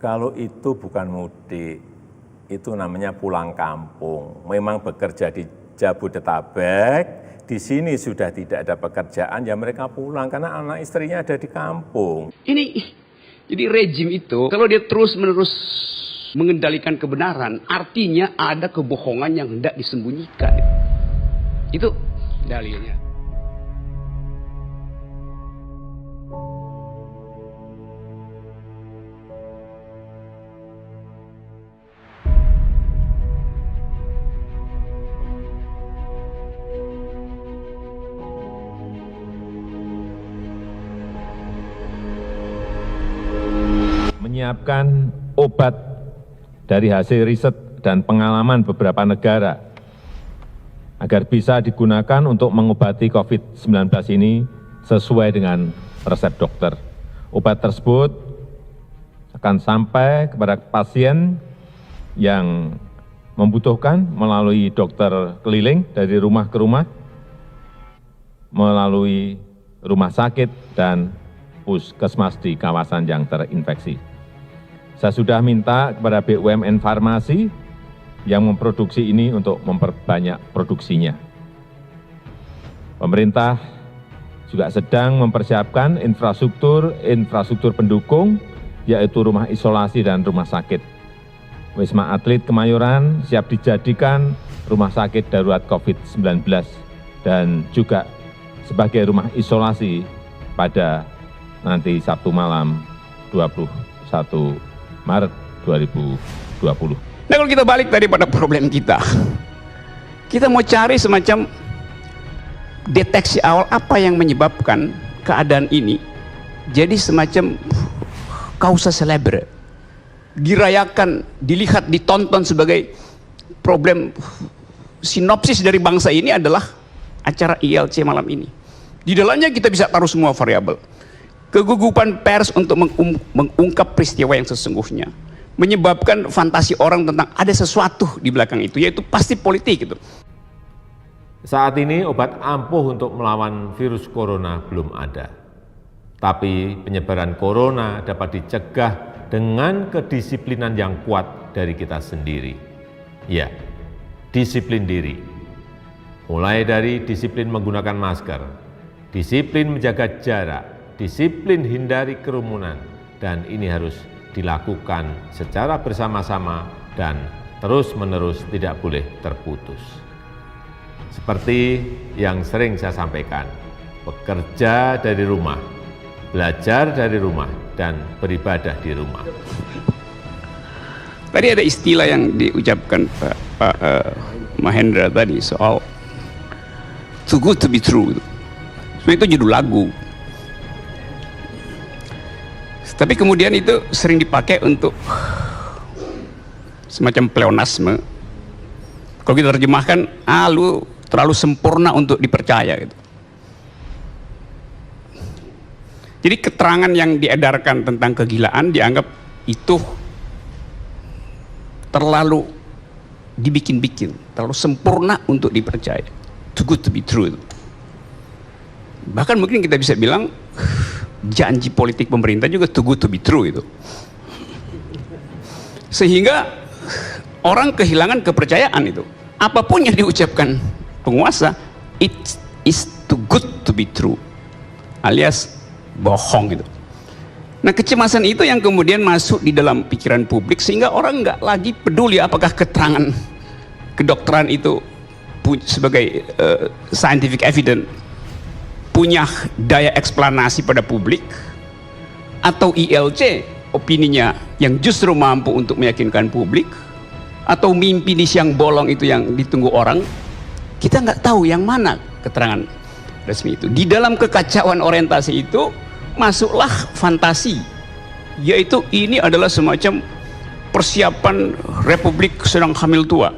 Kalau itu bukan mudik, itu namanya pulang kampung. Memang bekerja di Jabodetabek, di sini sudah tidak ada pekerjaan, ya mereka pulang karena anak istrinya ada di kampung. Jadi rejim itu kalau dia terus-menerus mengendalikan kebenaran, artinya ada kebohongan yang hendak disembunyikan. Itu dalilnya. Menyiapkan obat dari hasil riset dan pengalaman beberapa negara agar bisa digunakan untuk mengobati COVID-19 ini sesuai dengan resep dokter. Obat tersebut akan sampai kepada pasien yang membutuhkan melalui dokter keliling dari rumah ke rumah, melalui rumah sakit dan puskesmas di kawasan yang terinfeksi. Saya sudah minta kepada BUMN Farmasi yang memproduksi ini untuk memperbanyak produksinya. Pemerintah juga sedang mempersiapkan infrastruktur pendukung, yaitu rumah isolasi dan rumah sakit. Wisma Atlet Kemayoran siap dijadikan rumah sakit darurat COVID-19 dan juga sebagai rumah isolasi pada nanti Sabtu malam 21 Maret 2020. Nah, kalau kita balik tadi pada problem kita mau cari semacam deteksi awal apa yang menyebabkan keadaan ini jadi semacam causa celebre, dirayakan, dilihat, ditonton sebagai problem sinopsis dari bangsa ini adalah acara ILC malam ini. Di dalamnya kita bisa taruh semua variabel. Kegugupan pers untuk mengungkap peristiwa yang sesungguhnya, menyebabkan fantasi orang tentang ada sesuatu di belakang itu, yaitu pasti politik itu. Saat ini obat ampuh untuk melawan virus corona belum ada. Tapi penyebaran corona dapat dicegah dengan kedisiplinan yang kuat dari kita sendiri. Ya, disiplin diri. Mulai dari disiplin menggunakan masker, disiplin menjaga jarak, disiplin hindari kerumunan, dan ini harus dilakukan secara bersama-sama dan terus-menerus, tidak boleh terputus. Seperti yang sering saya sampaikan, bekerja dari rumah, belajar dari rumah, dan beribadah di rumah. Tadi ada istilah yang diucapkan Pak Mahendra tadi soal too good to be true. Sebenarnya itu judul lagu. Tapi kemudian itu sering dipakai untuk semacam pleonasme. Kalau kita terjemahkan, lu terlalu sempurna untuk dipercaya gitu. Jadi keterangan yang diedarkan tentang kegilaan dianggap itu terlalu dibikin-bikin, terlalu sempurna untuk dipercaya. Too good to be true. Bahkan mungkin kita bisa bilang janji politik pemerintah juga too good to be true itu. Sehingga orang kehilangan kepercayaan itu. Apapun yang diucapkan penguasa, it is too good to be true. Alias bohong itu. Nah, kecemasan itu yang kemudian masuk di dalam pikiran publik sehingga orang nggak lagi peduli apakah keterangan kedokteran itu sebagai scientific evidence punya daya eksplanasi pada publik, atau ILC opininya yang justru mampu untuk meyakinkan publik, atau mimpi di siang bolong itu yang ditunggu orang. Kita nggak tahu yang mana keterangan resmi itu. Di dalam kekacauan orientasi itu masuklah fantasi, yaitu ini adalah semacam persiapan Republik sedang hamil tua.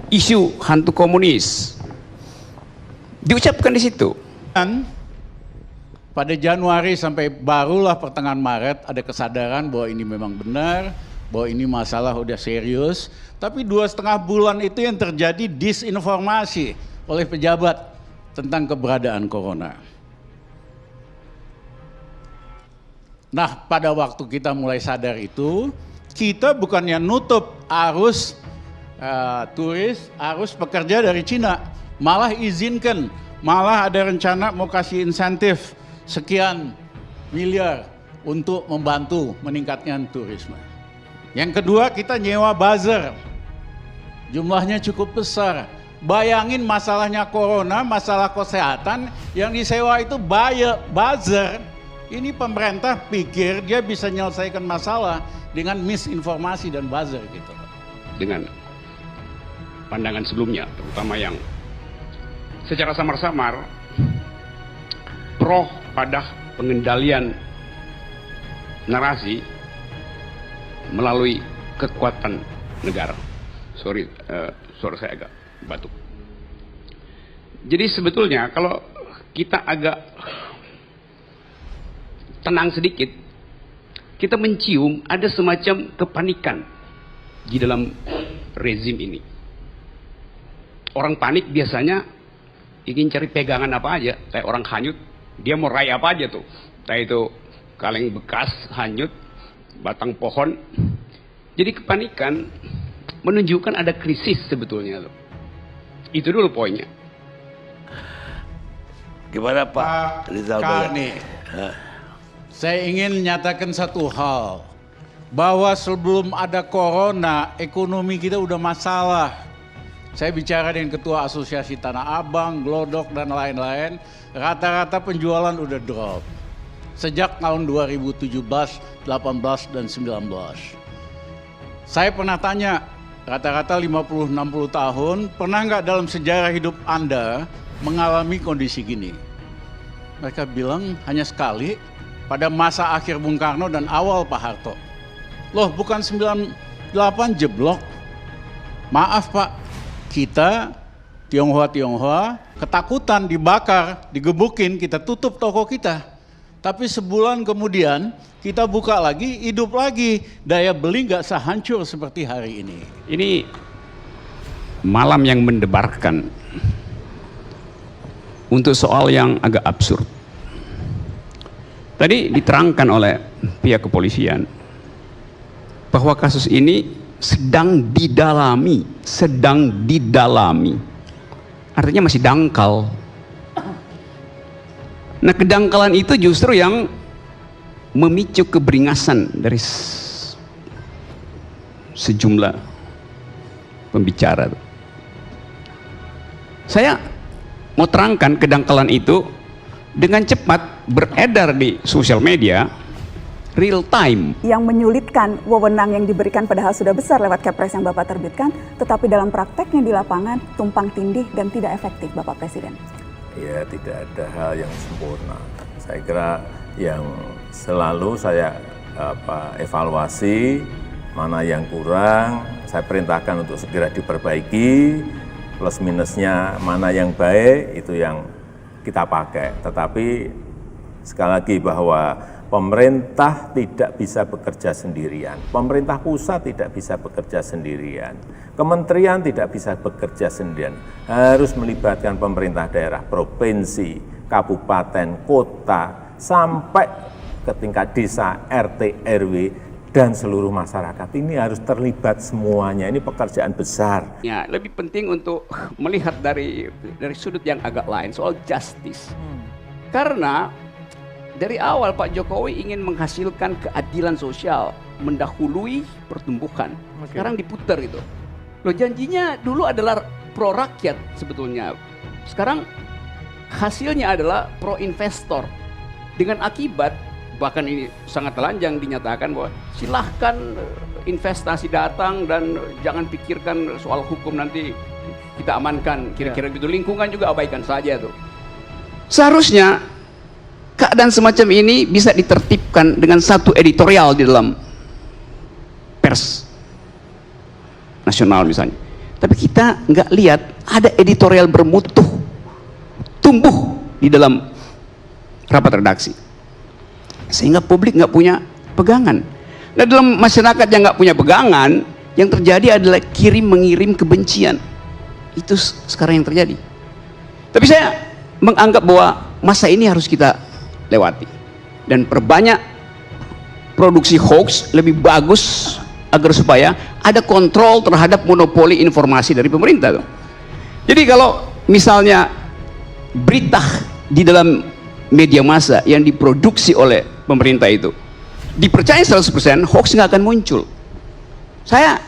Isu hantu komunis diucapkan di situ. Dan pada Januari sampai barulah pertengahan Maret ada kesadaran bahwa ini memang benar, bahwa ini masalah udah serius. Tapi 2,5 bulan itu yang terjadi disinformasi oleh pejabat tentang keberadaan corona. Nah, pada waktu kita mulai sadar itu, kita bukannya nutup arus turis, arus pekerja dari Cina, malah izinkan, malah ada rencana mau kasih insentif sekian miliar untuk membantu meningkatnya turisme. Yang kedua, kita nyewa buzzer, jumlahnya cukup besar. Bayangin masalahnya corona, masalah kesehatan, yang disewa itu buzzer. Ini pemerintah pikir dia bisa menyelesaikan masalah dengan misinformasi dan buzzer gitu. Dengan pandangan sebelumnya, terutama yang secara samar-samar pro pada pengendalian narasi melalui kekuatan negara. Sorry, suara saya agak batuk. Jadi sebetulnya kalau kita agak tenang sedikit, kita mencium ada semacam kepanikan di dalam rezim ini. Orang panik biasanya ingin cari pegangan apa aja, kayak orang hanyut, dia mau raih apa aja tuh. Entah itu kaleng bekas, hanyut, batang pohon. Jadi kepanikan menunjukkan ada krisis sebetulnya tuh. Itu dulu poinnya. Gimana Pak Rizal Karni, saya ingin menyatakan satu hal, bahwa sebelum ada corona, ekonomi kita udah masalah. Saya bicara dengan Ketua Asosiasi Tanah Abang, Glodok, dan lain-lain, rata-rata penjualan udah drop. Sejak tahun 2017, 18, dan 19. Saya pernah tanya, rata-rata 50-60 tahun, pernah nggak dalam sejarah hidup Anda mengalami kondisi gini? Mereka bilang hanya sekali, pada masa akhir Bung Karno dan awal Pak Harto. Loh, bukan 98 jeblok. Maaf Pak, kita Tionghoa ketakutan, dibakar, digebukin, kita tutup toko kita. Tapi sebulan kemudian kita buka lagi, hidup lagi. Daya beli nggak sehancur seperti hari ini. Ini malam yang mendebarkan untuk soal yang agak absurd. Tadi diterangkan oleh pihak kepolisian bahwa kasus ini sedang didalami. Artinya masih dangkal. Nah, kedangkalan itu justru yang memicu keberingasan dari sejumlah pembicara. Saya mau terangkan kedangkalan itu dengan cepat beredar di sosial media real time. Yang menyulitkan wewenang yang diberikan padahal sudah besar lewat Kepres yang Bapak terbitkan, tetapi dalam prakteknya di lapangan tumpang tindih dan tidak efektif, Bapak Presiden. Ya, tidak ada hal yang sempurna. Saya kira yang selalu saya evaluasi mana yang kurang, saya perintahkan untuk segera diperbaiki, plus minusnya mana yang baik itu yang kita pakai. Tetapi sekali lagi bahwa pemerintah tidak bisa bekerja sendirian, pemerintah pusat tidak bisa bekerja sendirian, kementerian tidak bisa bekerja sendirian, harus melibatkan pemerintah daerah, provinsi, kabupaten, kota, sampai ke tingkat desa, RT, RW, dan seluruh masyarakat. Ini harus terlibat semuanya, ini pekerjaan besar. Ya, lebih penting untuk melihat dari sudut yang agak lain, soal justice. Karena dari awal Pak Jokowi ingin menghasilkan keadilan sosial, mendahului pertumbuhan. Sekarang diputar itu. Loh, janjinya dulu adalah pro rakyat sebetulnya. Sekarang hasilnya adalah pro investor. Dengan akibat, bahkan ini sangat telanjang dinyatakan bahwa silahkan investasi datang dan jangan pikirkan soal hukum, nanti kita amankan. Kira-kira gitu. Lingkungan juga abaikan saja tuh. Seharusnya keadaan semacam ini bisa ditertibkan dengan satu editorial di dalam pers nasional misalnya. Tapi kita nggak lihat ada editorial bermutu tumbuh di dalam rapat redaksi, sehingga publik nggak punya pegangan. Nah, dalam masyarakat yang nggak punya pegangan, yang terjadi adalah kirim mengirim kebencian. Itu sekarang yang terjadi. Tapi saya menganggap bahwa masa ini harus kita lewati dan perbanyak produksi hoax lebih bagus agar supaya ada kontrol terhadap monopoli informasi dari pemerintah tuh. Jadi kalau misalnya berita di dalam media massa yang diproduksi oleh pemerintah itu dipercaya 100%, hoax nggak akan muncul. Saya